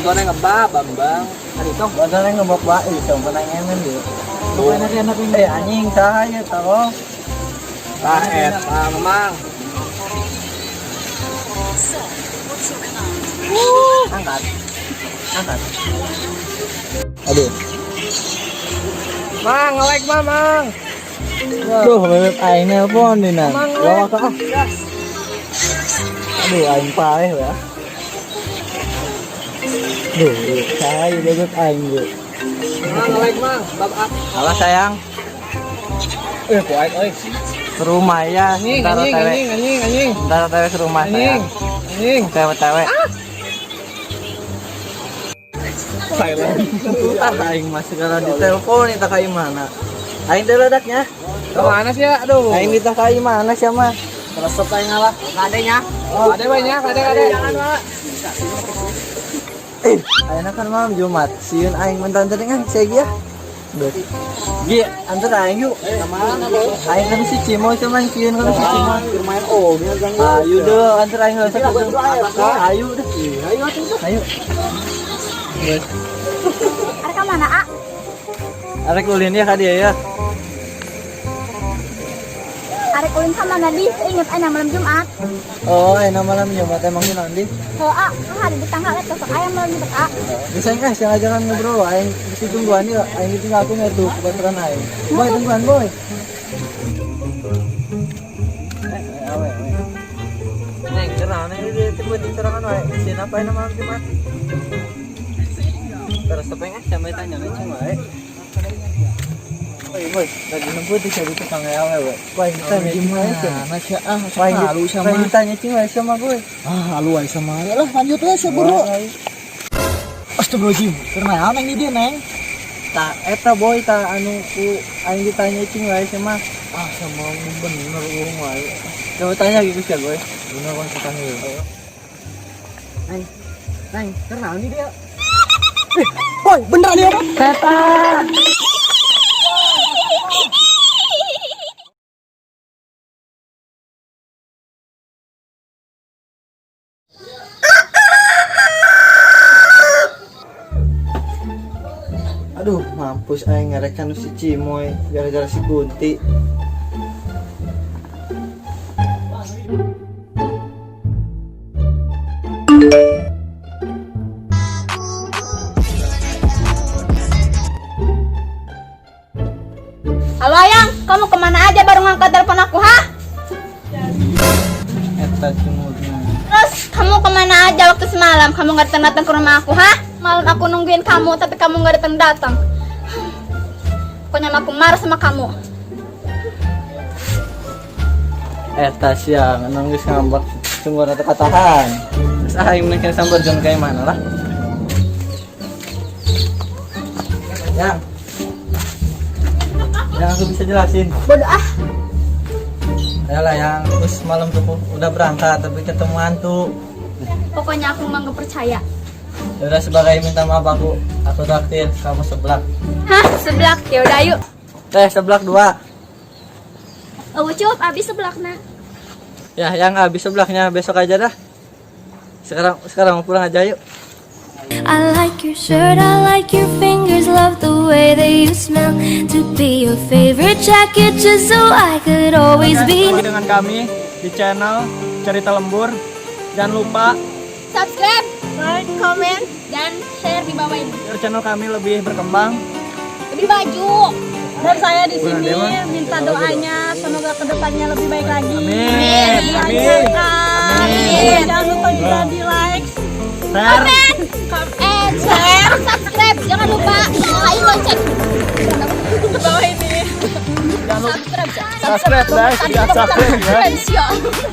Contohnya ngebab, Bambang. Tadi tuh contohnya ngebab itu pertanyaan dia. Bukan anak ini anjing saya tahu. Raet, Mamang. Angkat. Aduh. Mang, nge-like Mamang. Duh, bebek aing nelpon nih nan. Lawak ah. Aduh, aing parah ya. Duh, saya bebek aing gue. Mang, nge-like Mang. Bab up. Halo sayang. Kok aik euy. Ke rumah ya. Anjing. Ntar tewe ke rumah sayang. Anjing. Tewe. Silent. Aing masih kalau di telepon itu kayak mana? Aing teh ledaknya. Kemana sih ya? Aduh. Aing ditah kayak mana sih mah? Terus aing ngalah. Kadenya. Kade banyak, kade. Jangan, Pak. Ayeuna kan malam Jumat. Sieun aing mentan teh ngan segi ya. Beus. Gi, antar aing yuk. Kemana, Bos? Aing kan si Cimo cuman sieun kan si Cimo. Main dia gang. Ayo deh, antar aing geus. Ayo deh. Ayo. Beus. Arek ka mana, A? Arek ulin ya ka dia ya. Arek ulin ka mana di? Ingat ana malam Jumat. Oh, ayeuna malam Jumat emang di naon di? Heuh, A, hari di tanggal eta sok aya malam Jumat, A. Bisa enggak sengaja jangan ngobrol aing di tungguan ieu aing ditinggal aku ngertu kebetulan aing. Boy tungguan boy. Awe. Neng kerana ini dia tiba di serangan wae. Sieun apa ayeuna malam Jumat? Terus tepeng sama tanya cuma wae. Boy, lagi nunggu di jadi tukang awe we. Boy, ditanya gimana sih? Masya ah, Halu sama. Boy, ditanya cing sama boy. Ah, halu aja sama. Yalah, lanjut aja seburu. Astagfirullahaladzim. Karena neng di dia, Neng. Tak eta boy tak anu ku aing ditanya cing wae sama. Ah, sama bener urung wae. Coba tanya gitu sih boy. Bener kan kita nih. Neng, kenal nih dia. Boy, beneran dia. Setan. Aduh, mampus aing ngarekan si Cimoy gara-gara si Kunti. Halo Ayang, kamu kemana aja baru ngangkat telepon aku, ha? Eta cemurna. Terus kamu kemana aja waktu semalam? Kamu nggak datang ke rumah aku, ha? Malam aku nungguin kamu, tapi kamu nggak datang. Pokoknya aku marah sama kamu. Eta siang nangis ngambek sungguh rata katahan. Terus aing mungkin sambar jangan kayak mana lah. Yang aku bisa jelasin. Bodoh ah. Yalah yang terus malam tuh udah berangkat tapi ketemu hantu. Pokoknya aku mah nggak percaya. Udah sebagai minta maaf aku traktir kamu seblak. Hah, seblak? Ya udah yuk. Seblak 2. Oh, cukup habis seblaknya. Ya, yang habis seblaknya besok aja dah. Sekarang pulang aja yuk. I like your shirt, I like your fingers, love the way that you smell. To be your favorite jacket just so I could always be Dengan kami di channel Cerita Lembur. Jangan lupa Subscribe, like, comment, dan share di bawah ini. biar channel kami lebih berkembang. Lebih baju. Dan saya di sini minta doanya semoga kedepannya lebih baik lagi. Amin. Dilancarkan. Jangan lupa juga di like, Comment, share, subscribe. Jangan lupa nyalain lonceng. di bawah ini. Subscribe guys, subscribe ya. Subscribe.